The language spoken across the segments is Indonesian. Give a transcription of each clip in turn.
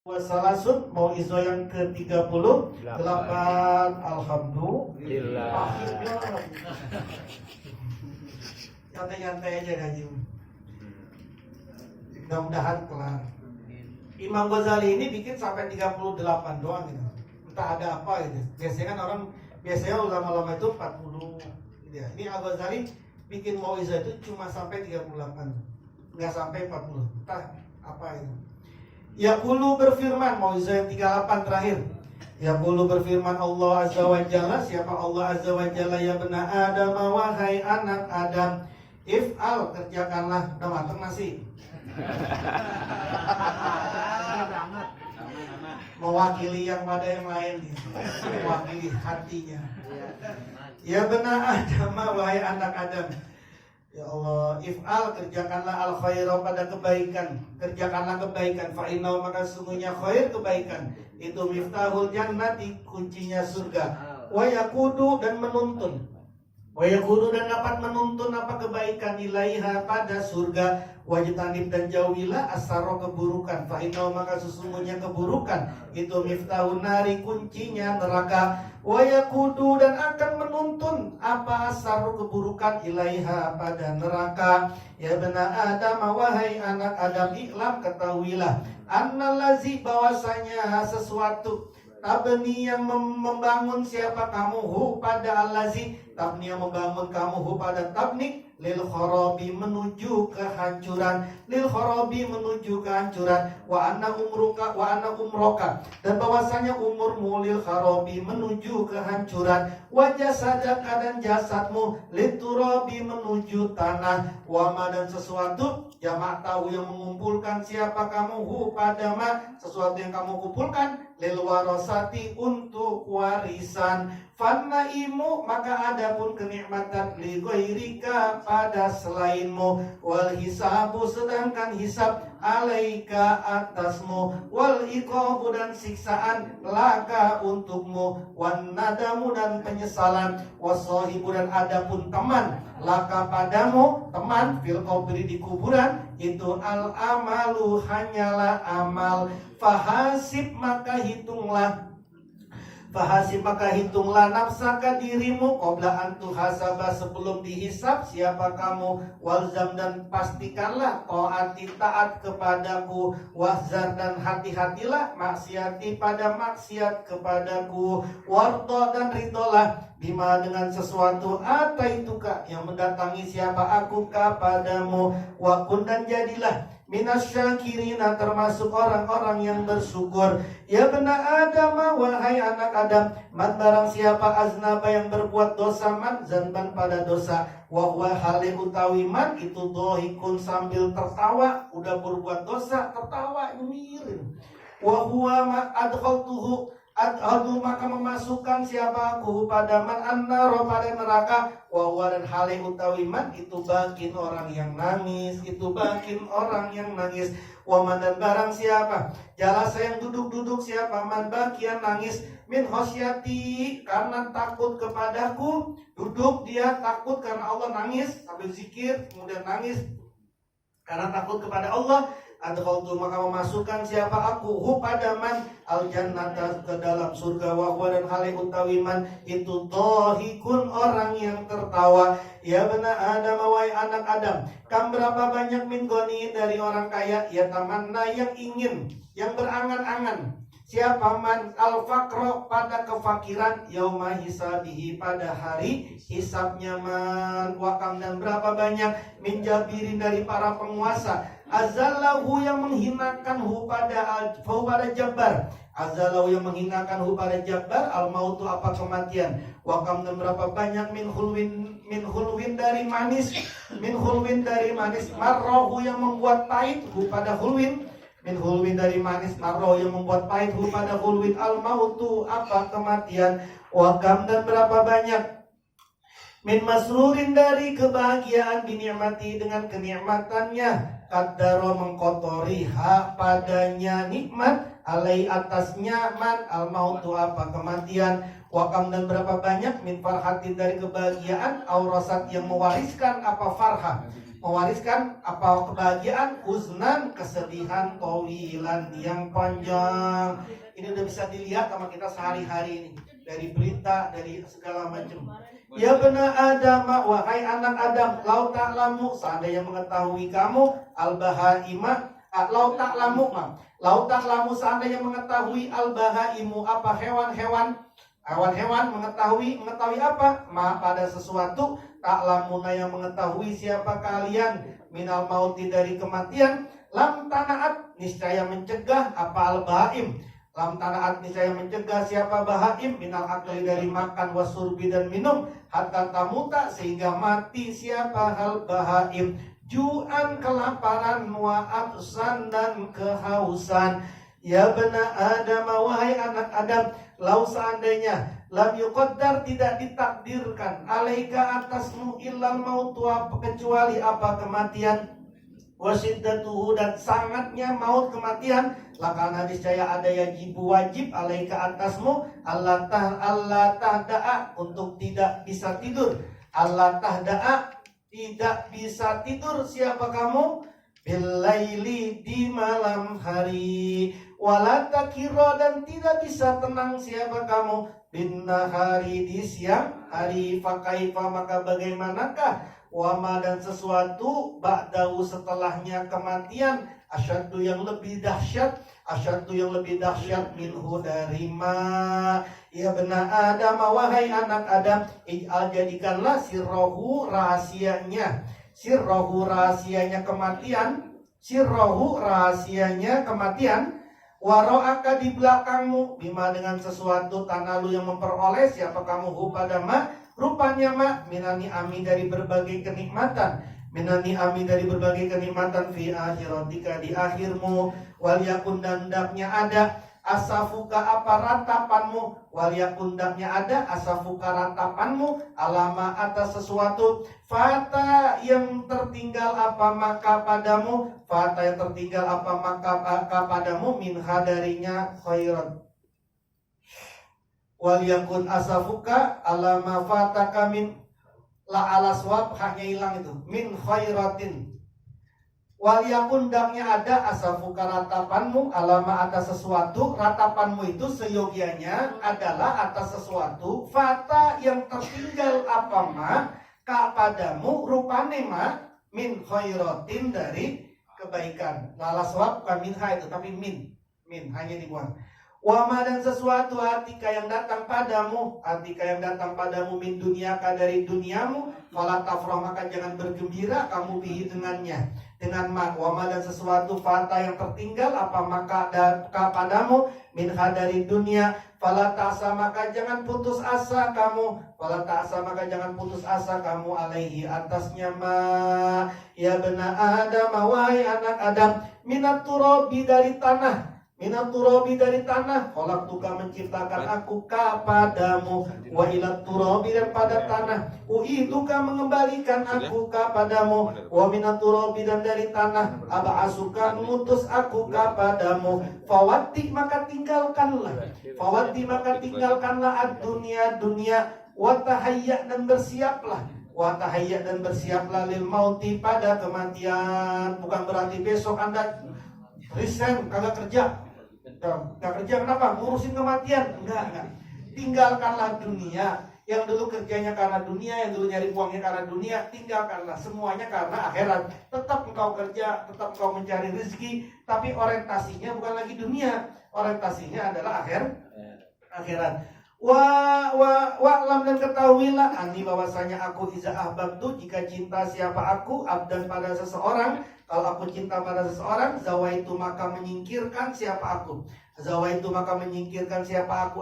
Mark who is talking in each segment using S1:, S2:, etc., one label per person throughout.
S1: Wassalasun mau iso yang ke-38. Alhamdulillah. Nyantai-nyantai aja Haji. Mudah-mudahan kelar. Imam Ghazali ini bikin sampai 38 doang gitu. Entah ada apa gitu. Biasanya ulama-ulama itu 40 gitu ya. Ini Al-Ghazali bikin mauizah itu cuma sampai 38. Enggak sampai 40. Entah apa itu. Yaqulu berfirman, mauizah yang 38 terakhir. Yaqulu berfirman Allah Azza wa Jalla, siapa Allah Azza wa Jalla, ya bena Adam, wahai anak Adam, if'al, kerjakanlah. Udah mateng nasi. Mewakili yang pada yang lain, mewakili hatinya. Ya bena Adam, wahai anak Adam, ya Allah, if'al, kerjakanlah al khaira, pada kebaikan. Kerjakanlah kebaikan. Fa'inau, maka sungguhnya khair, kebaikan itu miftahul jannati, kuncinya surga. Wa yakudu, dan menuntun. Wa yakudu, dan dapat menuntun apa kebaikan, ilaiha, pada surga. Wajtanib, dan jauhilah asaro, keburukan. Fa'inau, maka sesungguhnya keburukan itu miftahun nari, kuncinya neraka. Wa yakudu, dan akan menuntun apa asar, keburukan, ilaiha, pada neraka. Ya bena Adam, wahai anak Adam, iklam, ketahuilah, annalazi, bahwasanya sesuatu, tabni, yang membangun siapa kamu, hu, pada allazi, tabni, yang membangun kamu, hu, pada tabni, lil kharabi, menuju kehancuran, lil kharabi, menuju kehancuran, wa anna umroka, dan bahwasanya umurmu, lil kharabi, menuju kehancuran, wa jasadaka, dan jasadmu, liturabi, menuju tanah, wa ma, dan sesuatu, jamak tahu, yang mengumpulkan siapa kamu, hu, pada ma, sesuatu yang kamu kumpulkan, lil warasati, untuk warisan, fannaimu, maka adapun kenikmatan, li ghairika, pada selainmu, wal hisabu, sedangkan hisab, alaika, atasmu, wal iqabu, dan siksaan, laka, untukmu, wan nadamu, dan penyesalan, wasahibu, dan adapun teman, laka, padamu, teman, fil qabri, di kuburan, itu al amalu, hanyalah amal. Fahasib, maka hitunglah, fahasib, maka hitunglah, nafsaka, dirimu, qabla antu hasaba, sebelum dihisab siapa kamu, walzam, dan pastikanlah, taati, taat kepadaku, wahzar, dan hati-hatilah, maksiati, pada maksiat kepadaku, wardo, dan ridolah, bima, dengan sesuatu, ataituka, yang mendatangi siapa aku kepadamu, wakun, dan jadilah minasyakirina, termasuk orang-orang yang bersyukur. Ya bena Adam, wahai anak Adam, man, barang siapa, aznaba, yang berbuat dosa, man, zanban, pada dosa, wahwa, hale utawi man, itu dohikun, sambil tertawa, udah berbuat dosa, tertawa, nyemir. Wahwa ma adkhaltuhu, ad'adu, maka memasukkan siapa aku pada man, annaro, pada neraka, wahwa, dan hale utawi man, itu bakin orang yang nangis, itu bakin orang yang nangis. Waman, dan barang siapa, jalasa, yang duduk-duduk siapa, man, bakian, nangis, min khosyati, karena takut kepadaku, duduk dia takut karena Allah, nangis sambil zikir, kemudian nangis karena takut kepada Allah. Adkhaltu, maka memasukkan siapa aku, hu, pada man, al jannata, ke dalam surga, wahwa, dan hale utawi man, itu dohikun, orang yang tertawa. Ya bena Adam, wahai anak Adam, kam, berapa banyak min goni, dari orang kaya, ya tamanna, yang ingin, yang berangan-angan, siapa man, al fakro, pada kefakiran, yauma hisabihi, pada hari hisabnya man, wakam, dan berapa banyak min jabirin, dari para penguasa, azallahu, yang menghinakan hu, pada jabbar, azallahu, yang menghinakan hu, pada jabbar, al mautu, apa kematian, wakam, dan berapa banyak min hulwin, dari manis, min hulwin, dari manis, marrohu, yang membuat pahit hu, pada hulwin, min hulwin, dari manis, marrohu, yang membuat pahit hu, pada hulwin, al mautu, apa kematian, wakam, dan berapa banyak min masrurin, dari kebahagiaan, binikmati, dengan kenikmatannya, kadaro, mengkotori, ha, padanya nikmat, alai, atasnya man, al mautu, apa kematian, wakam, dan berapa banyak min farhatin, dari kebahagiaan, aurasat, yang mewariskan apa farha, mewariskan apa kebahagiaan, huznan, kesedihan, tawilan yang panjang. Ini udah bisa dilihat sama kita sehari-hari ini, dari berita, dari segala macam. Ya benar Adam, wahai anak Adam, lau ta'lamu, seandainya mengetahui kamu, al-bahaima, lau ta'lamu, seandainya mengetahui al-bahaimu, apa hewan-hewan mengetahui apa? Pada sesuatu, ta'lamuna yang mengetahui siapa kalian, minal mauti dari kematian, lam tanaat, niscaya mencegah apa al-bahaim. Lam tanaat niscaya mencegah siapa bahaim, minal akli dari makan, wasurbi dan minum, hatta tamuta sehingga mati siapa hal bahaim, ju'an kelaparan, wa atsan dan kehausan. Ya bena Adam, wahai anak Adam, lau seandainya lam yuqaddar tidak ditakdirkan alaika atasmu illal mautu kecuali apa kematian, wasiddatuhu dan sangatnya maut kematian, lakana niscaya ada yajibu wajib alaika atasmu Allah tahda'a untuk tidak bisa tidur, Allah tahda'a tidak bisa tidur siapa kamu, bilaili di malam hari, wala takiro dan tidak bisa tenang siapa kamu, binnahari di siang hari, fakaifa maka bagaimanakah, wama dan sesuatu ba'dahu setelahnya kematian, asyaddu yang lebih dahsyat minhu dari ma. Ya benar Adam, wahai anak Adam, ij'al jadikanlah sirrohu rahasianya kematian, waro'aka di belakangmu, bima dengan sesuatu tanalu yang memperoleh siapa kamu hu pada ma, rupanya ma, minani ami dari berbagai kenikmatan, fi akhiratika di akhirmu, wal yakun dan hendaknya ada asafuka apa ratapanmu, wal yakun ada asafuka ratapanmu, alama atas sesuatu, fata yang tertinggal apa maka padamu, minha darinya khairan. Wal yakun asafuka alama fataka min la alaswab, haknya hilang itu, min khairatin. Wal yakun ada asafuka ratapanmu alama atas sesuatu, ratapanmu itu seyogianya adalah atas sesuatu, fata yang tertinggal apa ma ka padamu, rupane ma min khairatin dari kebaikan. Lalaswab bukan minha itu tapi min hanya dibuang. Wama dan sesuatu atika yang datang padamu min duniaka dari duniamu, fala tafrah maka jangan bergembira kamu bihi dengannya, dengan ma. Wama dan sesuatu fata yang tertinggal apa maka padamu minha dari dunia, fala ta'sa maka jangan putus asa kamu, alaihi atasnya ma. Ya bena Adam, wahai anak Adam, minat turabi dari tanah, kholaqtuka menciptakan aku kepadamu, wa ilat turabi dan pada tanah, uiduka mengembalikan aku kepadamu, wa minat turabi dan dari tanah, aba'asuka mengutus aku kepadamu, fawati maka tinggalkanlah ad-dunia, watahayya dan bersiaplah lil mauti pada kematian. Bukan berarti besok Anda resign, kagak kerja. Gak kerja kenapa? Ngurusin kematian. Enggak. Tinggalkanlah dunia. Yang dulu kerjanya karena dunia, yang dulu nyari uangnya karena dunia, tinggalkanlah semuanya karena akhirat. Tetap engkau kerja, tetap engkau mencari rezeki, tapi orientasinya bukan lagi dunia. Orientasinya adalah akhirat. Wa'lam dan ketahuilah ani bahwasanya aku iza ahbabtu, jika cinta siapa aku, abdan pada seseorang, kalau aku cinta pada seseorang, zawaitu maka menyingkirkan siapa aku,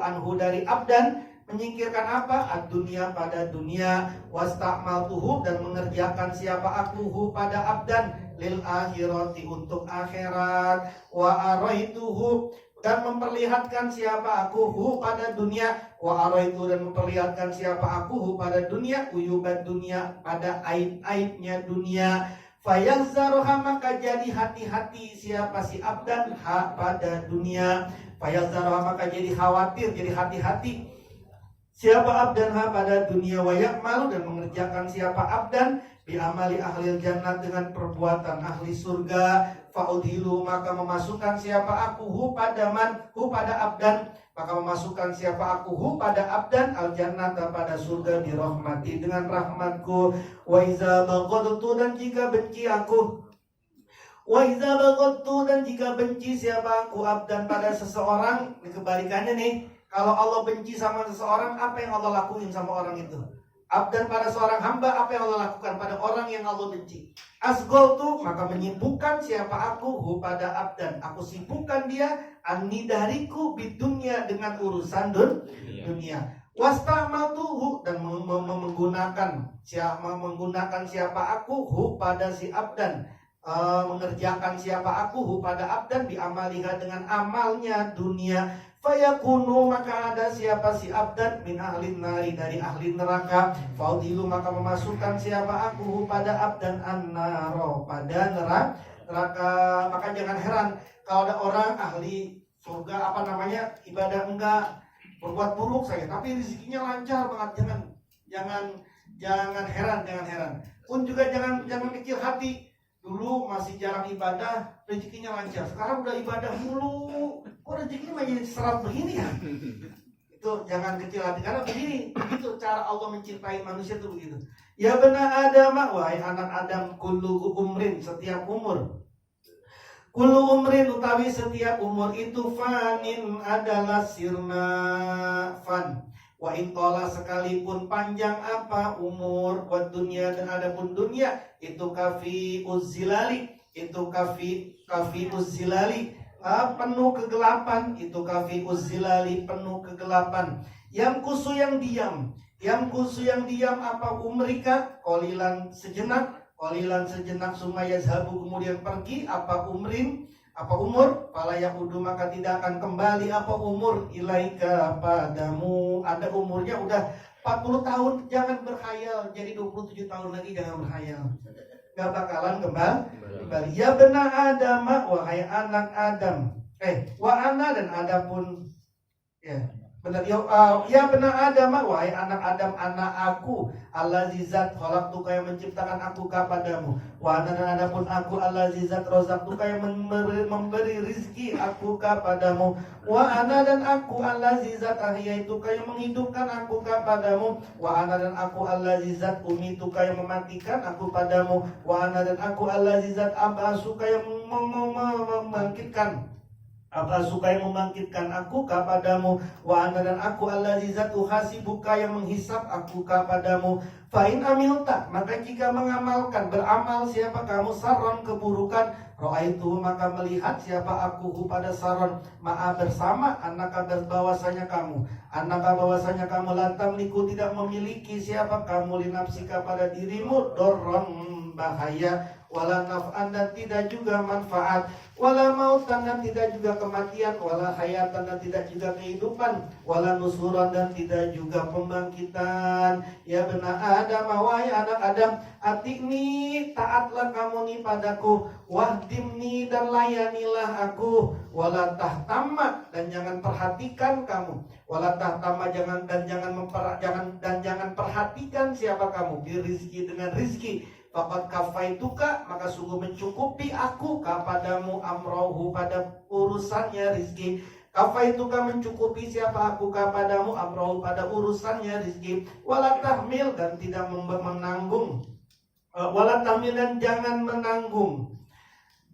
S1: anhu dari abdan, menyingkirkan apa? Ad-dunia pada dunia, wasta'maltuhu dan mengerjakan siapa aku hu pada abdan, lil akhirati untuk akhirat, wa araituhu dan memperlihatkan siapa aku hu pada dunia, wa araitu dan memperlihatkan siapa aku hu pada dunia, uyubat dunia pada aib-aibnya dunia, fayazzaruha maka jadi hati-hati siapa si abdan ha pada dunia, fayazzaruha maka jadi khawatir, jadi hati-hati siapa abdan ha pada dunia, wa yakmalu dan mengerjakan siapa abdan bi amali ahli jannah dengan perbuatan ahli surga, faudhilu maka memasukkan siapa aku hu pada abdan, maka memasukkan siapa aku hu pada abdan al jannata pada surga bi rahmati dengan rahmatku. Wa iza baghadtu dan jika benci aku, wa iza baghadtu dan jika benci siapa aku abdan pada seseorang, kebalikannya nih. Kalau Allah benci sama seseorang, apa yang Allah lakuin sama orang itu? Abdan pada seorang hamba, apa yang Allah lakukan pada orang yang Allah benci? Asgoltu maka menyibukkan siapa aku hu pada abdan, aku sibukkan dia anni dariku bidunya dengan urusan dunia. Wastamatuhu dan menggunakan siapa aku hu pada si abdan, mengerjakan siapa aku hu pada abdan bi amaliha dengan amalnya dunia. Fayakunu maka ada siapa si abdan min ahlin nari dari ahli neraka. Faudilu maka memasukkan siapa aku pada abdan annaro pada neraka. Maka jangan heran kalau ada orang ahli surga ibadah enggak, berbuat buruk saya tapi rezekinya lancar banget. Jangan heran. Pun juga jangan kecil hati. Dulu masih jarang ibadah, rezekinya lancar. Sekarang udah ibadah mulu, kok rezekinya jadi serat begini ya? Itu jangan kecil hati, karena begini, begitu cara Allah mencintai manusia itu begitu. Ya benar Adam, wahai anak Adam, kullu umrin, setiap umur. Kullu umrin utawi setiap umur itu fanin adalah sirna fan. Wa intola sekalipun panjang apa umur buat dunia dan adapun dunia itu kafi uzzilali, itu kafi uzzilali, penuh kegelapan, itu kafi uzzilali penuh kegelapan. Yang kusu yang diam apa umrika qalilan sejenak sumaya zahabu kemudian pergi apa umur pala yahudu maka tidak akan kembali apa umur ilaika padamu. Ada umurnya udah 40 tahun, jangan berkhayal jadi 27 tahun lagi, jangan berkhayal, gak bakalan kembali. Ya benar Adam, wahai anak Adam, wa ana dan adapun ya benar ya benar Adam, wahai anak Adam, anak aku allazizat khalaqtuka yang menciptakan aku kepadamu, wa ana dan adapun aku allazizat razaqtuka yang memberi rizki aku kepadamu, wa ana dan aku allazizat ahyaituka yang menghidupkan aku kepadamu, wa ana dan aku allazizat umituka yang mematikan aku padamu, wa ana dan aku allazizat abasuka yang membangkitkan aku kepadamu, wa ana dan aku allazizat uhasibuka yang menghisap aku kepadamu. Fa'in amilta maka jika beramal siapa kamu saron keburukan, ro'aitu maka melihat siapa aku pada saron ma'a bersama annaka bahwasanya kamu lantam liku tidak memiliki siapa kamu linafsika pada dirimu dorron bahaya, wala naf'an dan tidak juga manfaat, wala mautan dan tidak juga kematian, wala hayatan dan tidak juga kehidupan, wala nusuran dan tidak juga pembangkitan. Ya benar Adam, wahai anak Adam, atikni taatlah kamu nih padaku, wahdimni dan layanilah aku, wala tahtama dan jangan perhatikan kamu, wala tahtama jangan perhatikan siapa kamu birizki dengan rizki. Fakat kafaituka maka sungguh mencukupi aku kepadamu amrohu pada urusannya rizki. Kafaituka mencukupi siapa aku kepadamu amrohu pada urusannya rizki. Wala tahmil dan tidak menanggung. Wala tahmil dan jangan menanggung.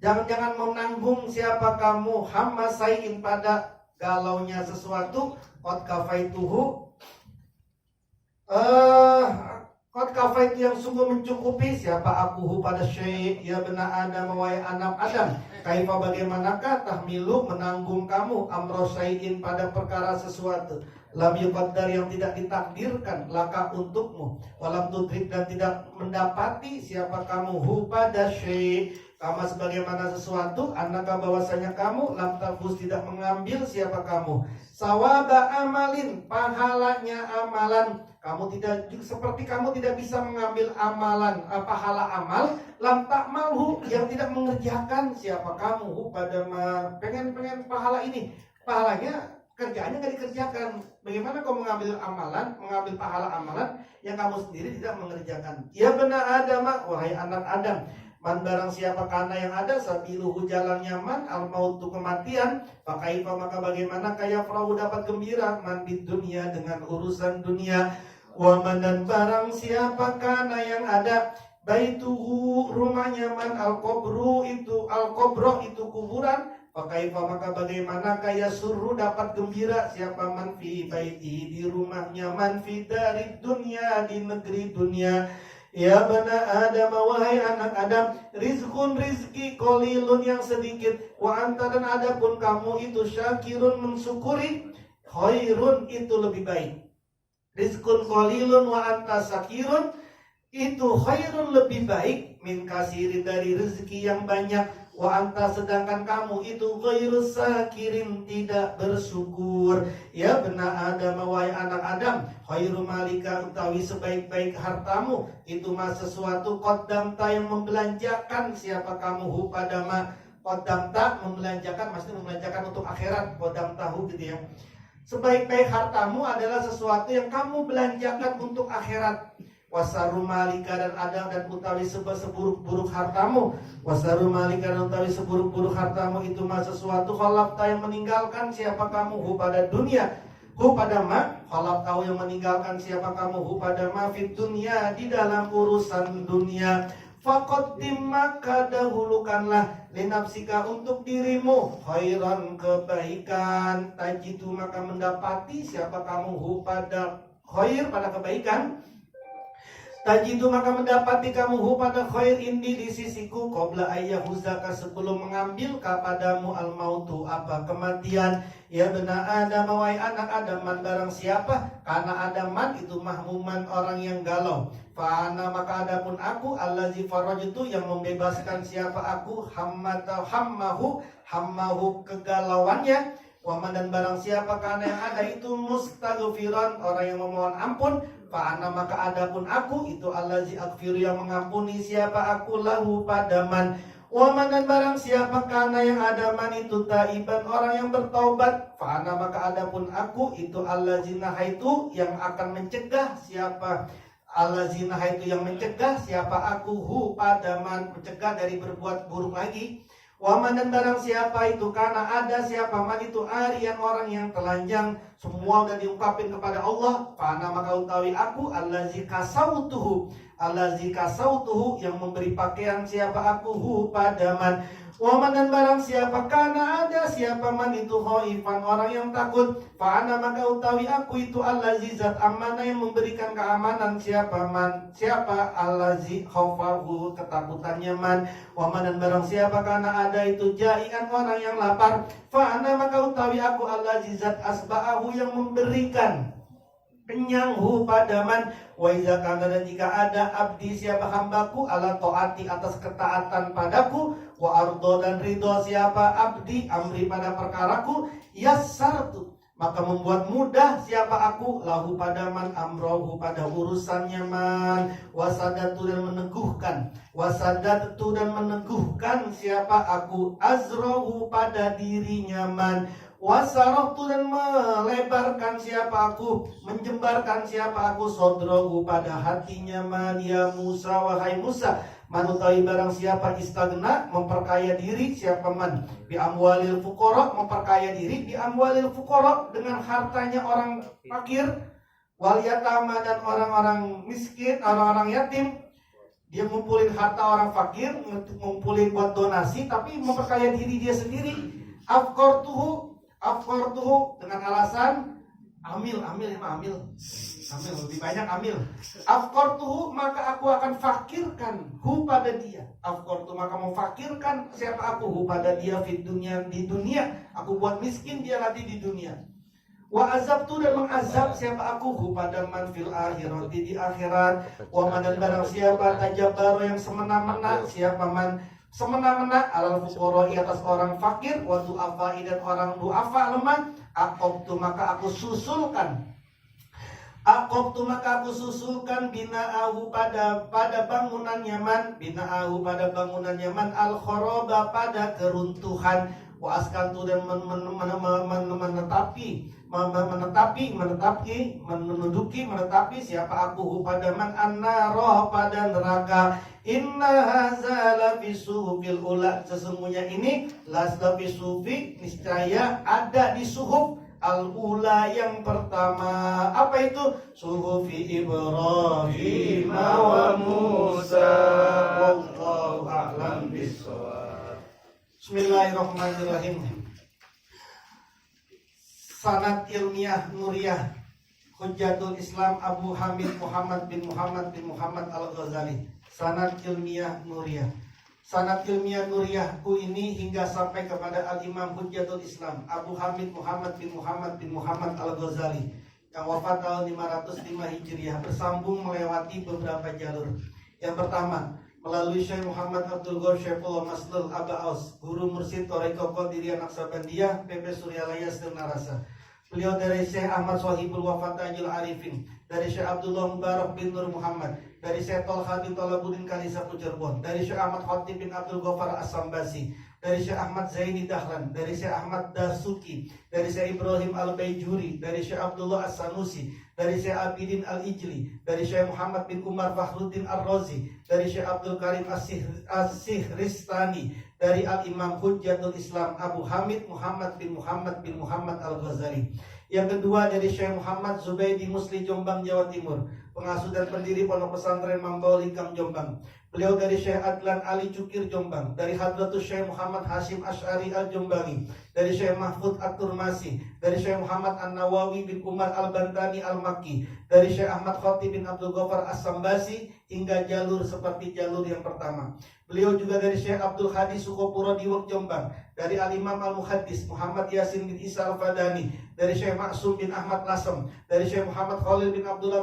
S1: Jangan menanggung siapa kamu hamma sayin pada galaunya sesuatu. Qad kafaituhu Qad kafait yang sungguh mencukupi siapa aku pada syai'. Ya benar Adam, wahai anak Adam, kaifa bagaimanakah tahmilu menanggung kamu amro syai'in pada perkara sesuatu lam yuqaddar yang tidak ditakdirkan laka untukmu, walam tudrik dan tidak mendapati siapa kamu pada syai'. Kama sebagaimana sesuatu annaka bahwasanya kamu lam tafus tidak mengambil siapa kamu sawaba amalin pahalanya amalan. Kamu tidak bisa mengambil amalan pahala amal lam takmalhu yang tidak mengerjakan siapa kamu pada pengen pahala ini, pahalanya kerjaannya nggak dikerjakan. Bagaimana kau mengambil pahala amalan yang kamu sendiri tidak mengerjakan? Ya benar Adam, wahai anak Adam, man barang siapa kana yang ada sabiluhu jalan nyaman, al mautu kematian, pakaifa maka bagaimana kaya perahu dapat gembira, man di dunia dengan urusan dunia, waman dan barang siapa kana yang ada baituhu rumah nyaman, al kubro itu kuburan, pakaifa maka bagaimana kaya suruh dapat gembira siapa man fi baiti di rumahnya, man fi dari dunia di negeri dunia. Ya bana Adam, wahai anak Adam, rizkun rizki qalilun yang sedikit, wa anta dan adapun kamu itu syakirun mensyukuri, khairun itu lebih baik. Rizkun qalilun wa anta syakirun itu khairun lebih baik min kasirin dari rezeki yang banyak, wa anta sedangkan kamu itu ghairu sakirin tidak bersyukur. Ya benar Adam, wahai anak Adam, khairu malika utawi sebaik-baik hartamu itu mah sesuatu qaddamta yang membelanjakan siapa kamu hu pada ma qaddamta membelanjakan, maksudnya membelanjakan untuk akhirat, qaddamtahu gitu ya. Sebaik-baik hartamu adalah sesuatu yang kamu belanjakan untuk akhirat. Wasaru malika dan Adam dan utawi seburuk-buruk hartamu, wasaru malika dan utawi seburuk-buruk hartamu itu mah sesuatu khalaqta yang meninggalkan siapa kamu hu pada dunia, hu pada ma khalaqta yang meninggalkan siapa kamu hu pada ma fit dunia di dalam urusan dunia. Faqaddim maka dahulukanlah linafsika untuk dirimu khairan kebaikan, tajidu maka mendapati siapa kamu hu pada khair pada kebaikan, tajidu maka mendapati kamu hu pada khair indi di sisiku, qabla ayyahuzaka sebelum mengambil kepadamu al mautu apa kematian. Ya benar Adam, wahai anak Adam, man barang siapa karena Adaman itu mahmuman orang yang galau, fa'ana maka adapun aku allazi farajtu yang membebaskan siapa aku hammahu kegalauannya, waman dan barang siapa karena yang ada itu mustaghfiran orang yang memohon ampun, fa'ana maka adapun aku itu allazi aghfiru yang mengampuni siapa aku lahu padaman, waman dan barang siapa karena yang adaman itu taiban orang yang bertaubat, fa'ana maka adapun aku itu allazi nahaitu yang akan mencegah siapa allazi nahaitu yang mencegah siapa aku hu padaman mencegah dari berbuat buruk lagi. Waman dan barang siapa itu karena ada siapa man itu arian orang yang telanjang, semua udah diungkapin kepada Allah, fa'ana maka utawi aku allazi kasautuhu yang memberi pakaian siapa aku hu padaman. Waman dan barang siapa karena ada siapa man itu khaifan orang yang takut, fa'ana maka utawi aku itu allazi zat amanah yang memberikan keamanan siapa allazi khaufahu ketakutannya man. Waman dan barang siapa karena ada itu jai'an orang yang lapar, fa'ana maka utawi aku allazi zat asba'ahu yang memberikan kenyang hu padaman. Wa iza kana dan jika ada abdi siapa hambaku ala taati atas ketaatan padaku, wa ardo dan ridho siapa abdi amri pada perkaraku, yassartu maka membuat mudah siapa aku lahu padaman amrohu pada urusannya man, wasadatu dan meneguhkan siapa aku azrohu pada dirinya man, wasarohtu dan melebarkan siapa aku, menjembarkan siapa aku sodrohu pada hatinya man. Ya Musa, wahai Musa, manutai barang siapa istagna memperkaya diri siapa man bi amwalil fuqara memperkaya diri bi amwalil fuqara dengan hartanya orang fakir, wal yatama dan orang-orang miskin, orang-orang yatim. Dia ngumpulin harta orang fakir, ngumpulin buat donasi, tapi memperkaya diri dia sendiri. Afkortuhu dengan alasan amil lebih banyak amil. Afkortuhu maka aku akan fakirkan hu pada dia. Afkortu maka memfakirkan siapa aku hu pada dia di dunia. Aku buat miskin dia nanti di dunia. Wa azabtu dan mengazab siapa aku hu pada man fil akhirati di akhirat. Wa man dan barang siapa tajabbaru yang semena-mena siapa man semena-mena alal fuqara atas orang fakir, wa du'afa dan orang du'afa lemah, aqabtu maka aku susulkan bina'ahu pada bangunan Yaman, bina'ahu pada bangunan Yaman al-khoroba pada keruntuhan, wa askantu dan menetapi siapa aku pada man annara pada neraka. Inna hadza la fi suhufil ula, sesungguhnya ini lasla fi sufi, niscaya ada di suhuf al-ula yang pertama. Apa itu? Suhufi Ibrahim wa Musa. Wallahu a'lam bishawab. Bismillahirrahmanirrahim. Sanad ilmiah Nuriyah Hujjatul Islam Abu Hamid Muhammad bin Muhammad Al-Ghazali. Sanad ilmiah Nuriyah. Sanad ilmiah Nuriyahku ini hingga sampai kepada Al-Imam Hujjatul Islam Abu Hamid Muhammad bin Muhammad Al-Ghazali yang wafat tahun 505 Hijriah, bersambung melewati beberapa jalur. Yang pertama, melalui Syekh Muhammad Abdul Ghaffar Syaifullah Maslul Aba Aus, guru mursyid Thariqah Qadiriyah Naqsabandiyah PP Suryalaya Stirnarasa. Beliau dari Syekh Ahmad Swahibul Wafat Tajul Arifin, dari Syekh Abdullah Mubarak bin Nur Muhammad, dari Syekh Tolha bin Talabuddin Kalisa Pucerbon, dari Syekh Ahmad Khatib bin Abdul Ghaffar As-Sambasi, dari Syekh Ahmad Zaini Dahlan, dari Syekh Ahmad Dasuki, dari Syekh Ibrahim Al-Baijuri, dari Syekh Abdullah As-Sanusi, dari Syekh Abidin Al-Ijli, dari Syekh Muhammad bin Umar Fakhruddin Ar-Razi, dari Syekh Abdul Karim As-Sihristani, dari Al-Imam Hujjatul Islam Abu Hamid Muhammad bin Muhammad Al-Ghazali. Yang kedua dari Syekh Muhammad Zubaidi Musli Jombang Jawa Timur, pengasuh dan pendiri Pondok Pesantren Mambaul Hikam Jombang. Beliau dari Syekh Adlan Ali Cukir Jombang, dari Hadratus Syekh Muhammad Hashim Asy'ari Al-Jombangi, dari Syekh Mahfud At-Turmasi, dari Syekh Muhammad An-Nawawi bin Umar Al-Bantani Al-Makki, dari Syekh Ahmad Khatib bin Abdul Ghaffar As-Sambasi, hingga jalur seperti jalur yang pertama. Beliau juga dari Syekh Abdul Hadi Sukopuro Diwek Jombang, dari Al-Imam Al-Muhaddis Muhammad Yasin bin Isa Al-Fadani, dari Syekh Maksum bin Ahmad Lasem, dari Syekh Muhammad Khalil bin Abdul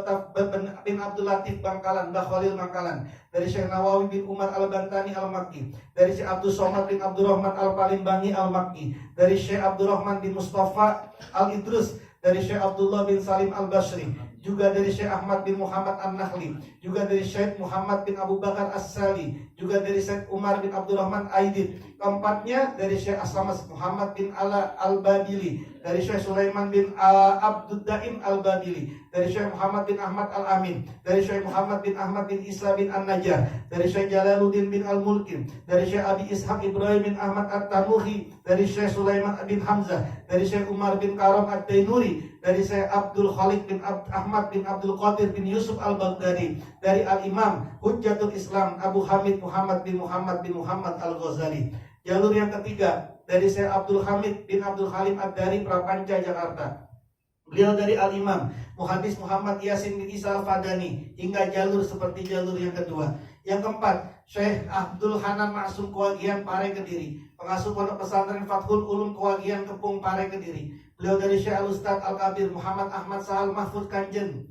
S1: Latif Bangkalan, Mbah Khalil Bangkalan, dari Syekh Nawawi bin Umar Al-Bantani Al-Makki, dari Syekh Abdul Somad bin Abdurrahman Al-Palimbangi Al-Makki, dari Syekh Abdurrahman bin Mustafa Al-Idrus, dari Syekh Abdullah bin Salim Al-Basri, juga dari Syekh Ahmad bin Muhammad An-Nahli, juga dari Syekh Muhammad bin Abu Bakar As-Sali, juga dari Syekh Umar bin Abdurrahman Aidid. Keempatnya dari Syekh Aslamas Muhammad bin Ala Al-Badili, dari Syekh Sulaiman bin Abdud Daim Al-Badili, dari Syekh Muhammad bin Ahmad Al-Amin, dari Syekh Muhammad bin Ahmad bin Isla bin An-Najjar, dari Syekh Jalaluddin bin Al-Mulkim, dari Syekh Abi Ishaq Ibrahim bin Ahmad At-Tanuhi, dari Syekh Sulaiman bin Hamzah, dari Syekh Umar bin Karam Ad-Dainuri, dari Syekh Abdul Khaliq bin Ahmad bin Abdul Qadir bin Yusuf Al-Baghdadi, dari Al-Imam Hujjatul Islam Abu Hamid Muhammad bin Muhammad Al-Ghazali. Jalur yang ketiga dari Syekh Abdul Hamid bin Abdul Halim Ad-Dari Prapanca Jakarta. Beliau dari Al-Imam Muhaddis Muhammad Yasin bin Isa Al-Fadani, hingga jalur seperti jalur yang kedua. Yang keempat, Syekh Abdul Hanan Maksum Kewagian Pare Kediri, pengasuh Pondok Pesantren Fathul Ulum Kewagian Kepung Pare Kediri. Beliau dari Syekh Al-Ustadz Al-Kabir Muhammad Ahmad Sahal Mahfud Kajen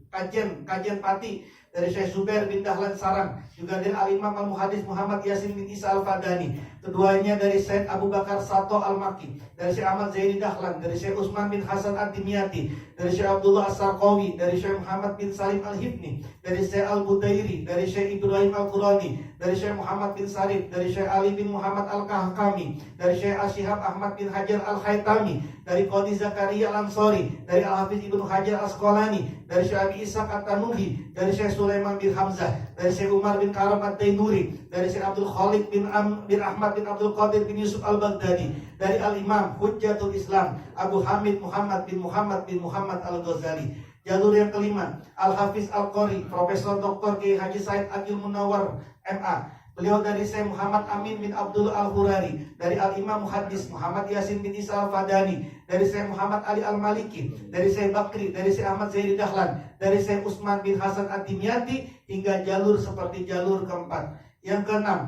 S1: Pati, dari Syekh Zubair bin Dahlan Sarang, juga dari Al-Imam Al-Muhaddis Muhammad Yasin bin Isa Al-Fadani. Keduanya dari Syekh Abu Bakar Sato Al-Makki, dari Syekh Ahmad Zaini Dahlan, dari Syekh Utsman bin Hasan Ad-Dimyati, dari Syekh Abdullah As-Sarqawi, dari Syekh Muhammad bin Salim Al-Hibni, dari Syekh Al-Budairi, dari Syekh Ibrahim Al-Qurani, dari Syekh Muhammad bin Sarif, dari Syekh Ali bin Muhammad Al-Kahkami, dari Syekh Asyihab Ahmad bin Hajar Al-Khaitami, dari Qadi Zakaria Al-Ansori, dari Al-Hafiz Ibnu Hajar Al-Asqalani, dari Syekh Abi Ishaq At-Tanuhi, dari Syekh Sulaiman bin Hamzah, dari Syekh Umar bin Karam Ad-Dainuri, dari Syekh Abdul Khaliq bin Ahmad bin Abdul Qadir bin Yusuf Al-Baghdadi, dari Al-Imam Hujjatul Islam Abu Hamid Muhammad bin Muhammad Al-Ghazali. Jalur yang kelima, Al-Hafiz Al-Qori, Profesor Dr. Kiai Haji Said Agil Munawar MA. Beliau dari Syekh Muhammad Amin bin Abdul Al-Hurari, dari Al-Imam Muhaddis Muhammad Yasin bin Isa Al-Fadani, dari Syekh Muhammad Ali Al-Maliki, dari Syekh Bakri, dari Syekh Ahmad Zaini Dahlan, dari Syekh Utsman bin Hasan Ad-Dimyati, hingga jalur seperti jalur keempat. Yang keenam,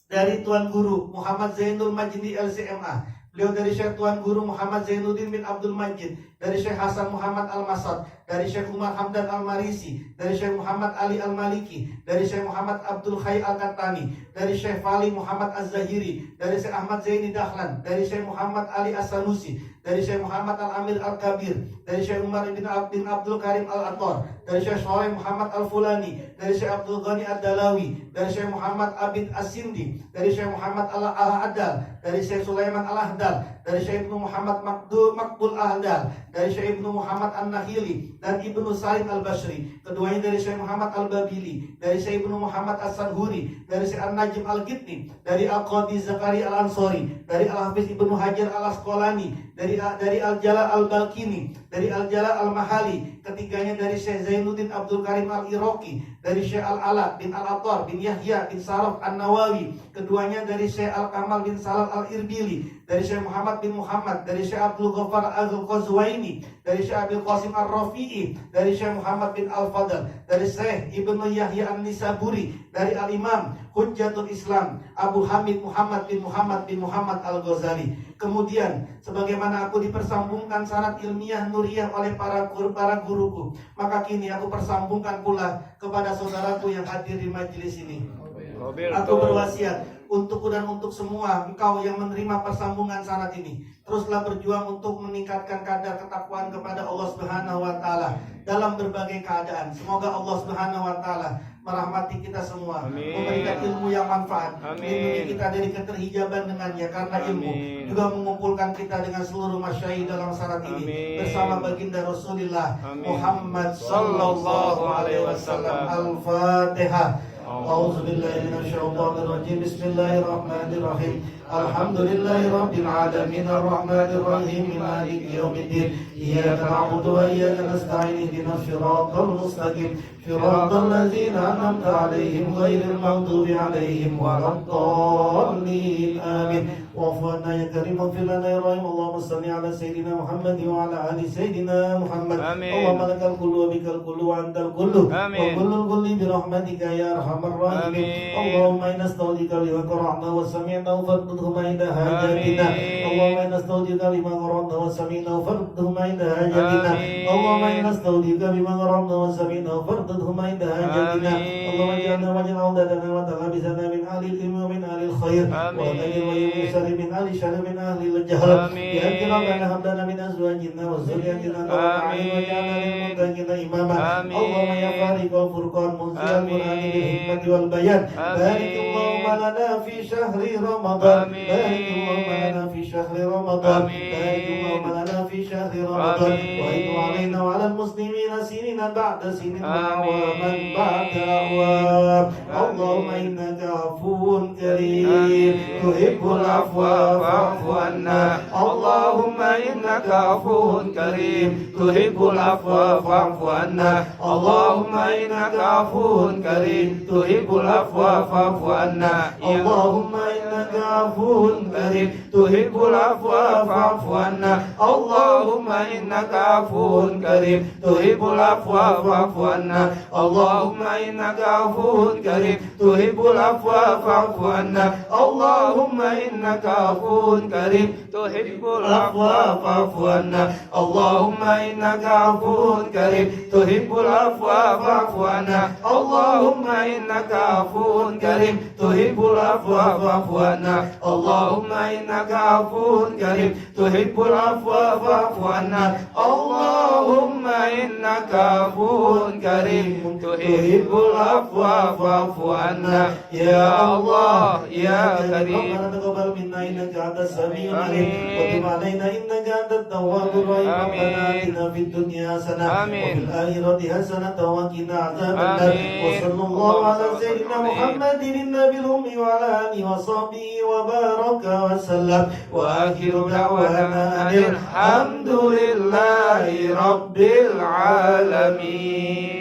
S1: dari Tuan Guru Muhammad Zainul Majdi LCMA. Beliau dari Syekh Tuan Guru Muhammad Zainuddin bin Abdul Majid, dari Syekh Hasan Muhammad Al-Masad, dari Syekh Umar Hamdan Al-Marisi, dari Syekh Muhammad Ali Al-Maliki, dari Syekh Muhammad Abdul Khay Al-Kattani, dari Syekh Fali Muhammad Az-Zahiri, dari Syekh Ahmad Zaini Dahlan, dari Syekh Muhammad Ali As-Sanusi, dari Syekh Muhammad Al-Amir Al-Kabir, dari Syekh Umar bin Abdul Karim Al-Attar, dari Syekh Soleh Muhammad Al-Fulani, dari Syekh Abdul Ghani Ad-Dalawi, dari Syekh Muhammad Abid As-Sindi, dari Syekh Muhammad Al-Adal, dari Syekh Sulaiman Al-Ahdal, dari Syekh Ibnu Muhammad Makbul Ahdal, dari Syekh Ibnu Muhammad An-Nahili dan Ibnu Salim Al-Bashri. Keduanya dari Syekh Muhammad Al-Babili, dari Syekh Ibnu Muhammad As-Sanhuri, dari Syekh An-Najim Al-Gitni, dari Al-Qadi Zakari Al-Ansori, dari Al-Hafiz Ibnu Hajar Al-Asqalani, dari Al-Jalal Al-Balkini, dari Al-Jalal Al-Mahali. Ketiganya dari Syekh Zainuddin Abdul Karim Al-Iraqi, dari Syekh Al-Ala bin Al-Attar bin Yahya bin Saraf An-Nawawi. Keduanya dari Syekh Al-Kamal bin Salam Al-Irbili, dari Syekh Muhammad bin Muhammad, dari Syekh Abdul Ghaffar Al-Qazwaini, dari Syekh Abil Qasim Ar-Rafi'i, dari Syekh Muhammad bin Al-Fadl, dari Syekh Ibnu Yahya An-Nisaburi, dari Al-Imam Hujjatul Islam Abu Hamid Muhammad bin Muhammad Al-Ghazali. Kemudian sebagaimana aku dipersambungkan sanad ilmiah nuriyah oleh para guruku, maka kini aku persambungkan pula kepada saudaraku yang hadir di majelis ini. Aku berwasiat untukku dan untuk semua engkau yang menerima persambungan sanad ini, teruslah berjuang untuk meningkatkan kadar ketakwaan kepada Allah Subhanahu wa taala dalam berbagai keadaan. Semoga Allah Subhanahu wa taala merahmati kita semua, memberikan ilmu yang manfaat, melindungi kita dari keterhijaban dengannya, karena ilmu juga mengumpulkan kita dengan seluruh masyayikh dalam sanad ini bersama baginda Rasulullah Muhammad sallallahu alaihi wasallam. Al-Fatihah. A'udzu billahi minasyaitonir rajim. Bismillahirrahmanirrahim. Alhamdulillahi rabbil alamin arrahmanir rahim maliki yaumiddin. Iyyaka na'budu wa iyyaka nasta'in ihdinas siratal mustaqim siratal ladzina an'amta 'alaihim ghairil maghdubi 'alaihim waladdallin. Amin. Wa'fu 'anna ya karim waghfir lana ya rahim. Allahumma shalli 'ala sayyidina Muhammad wa 'ala ali sayyidina Muhammad. Allahumma lakal kullu wa bikal kullu wa antal kullu wa kullul kulli bi rahmatika ya arhamar rahimin. Allahumma inna nastaudika lima qara'na wa sami'na wa farduhuma inda hajatina. Allahumma inna nastaudika lima qara'na wa sami'na wa farduhuma inda hajatina. Allahumma inna nastaudika lima qara'na wa sami'na wa farduhuma inda hajatina. Allahumma ij'alna waj'al awdadana wa talabisana min ahli ilmi wa min ahli khair wa tajil wa yusari min ahli syarri min ahli al-jahl. Ya Rabbana hab lana min azwajina wa dhurriyyatina qurrata a'yun waj'alna lil muttaqina imama. Allahumma ya fariqal furqan munzilal qur'ani bil hikmati wal bayan. Barakallahu lana fi syahri Ramadan. Barakallahu lana fi syahri Ramadan. Barakallahu lana fi syahri Ramadan. Wa idhu alaina wa ala al-muslimina sinina ba'da sinin wa awaman ba'da awam. Allahumma innaka afuwun karim tuhibbul afwa fa'fu anna. Allahumma innaka afuwun karim tuhibbul afwa fa'fu anna. Allahumma innaka afuwun karim tuhibbul afwa fa'fu anna. Allahumma innaka afuwun karim tuhibbul afwa fa'fu anna. Allahumma innaka afuwun karim tuhibbul afwa fa'fu anna. Allahumma innaka afuwun karim tuhibbul afwa fa'fu anna. Allahumma innaka afuwun karim tuhibbul afwa fa'fu anna. Allahumma innaka afuwun karim tuhibbul afwa fa'fu anna. Allahumma innaka afuwun karim tuhibbul afwa fa'fu anna. Allahumma innaka afuwun karim tuhibbul afwa fa'fu anna. Allahumma innaka afuwun karim tuhibbul afwa fa'fu anna. Ya Allah ya Karim. Rabbana taqabbal minna innaka antas samiul alim wa tub alaina innaka antat tawwabur rahim. Rabbana atina fid dunya hasanah wa fil akhirati hasanah wa qina adzabannar. Wa sallallahu ala sayyidina Muhammadin nabiyil ummi wa ala alihi wa sahbihi wa baraka wa sallam. Wa akhiru da'wana alhamdulillahi rabbil alamin.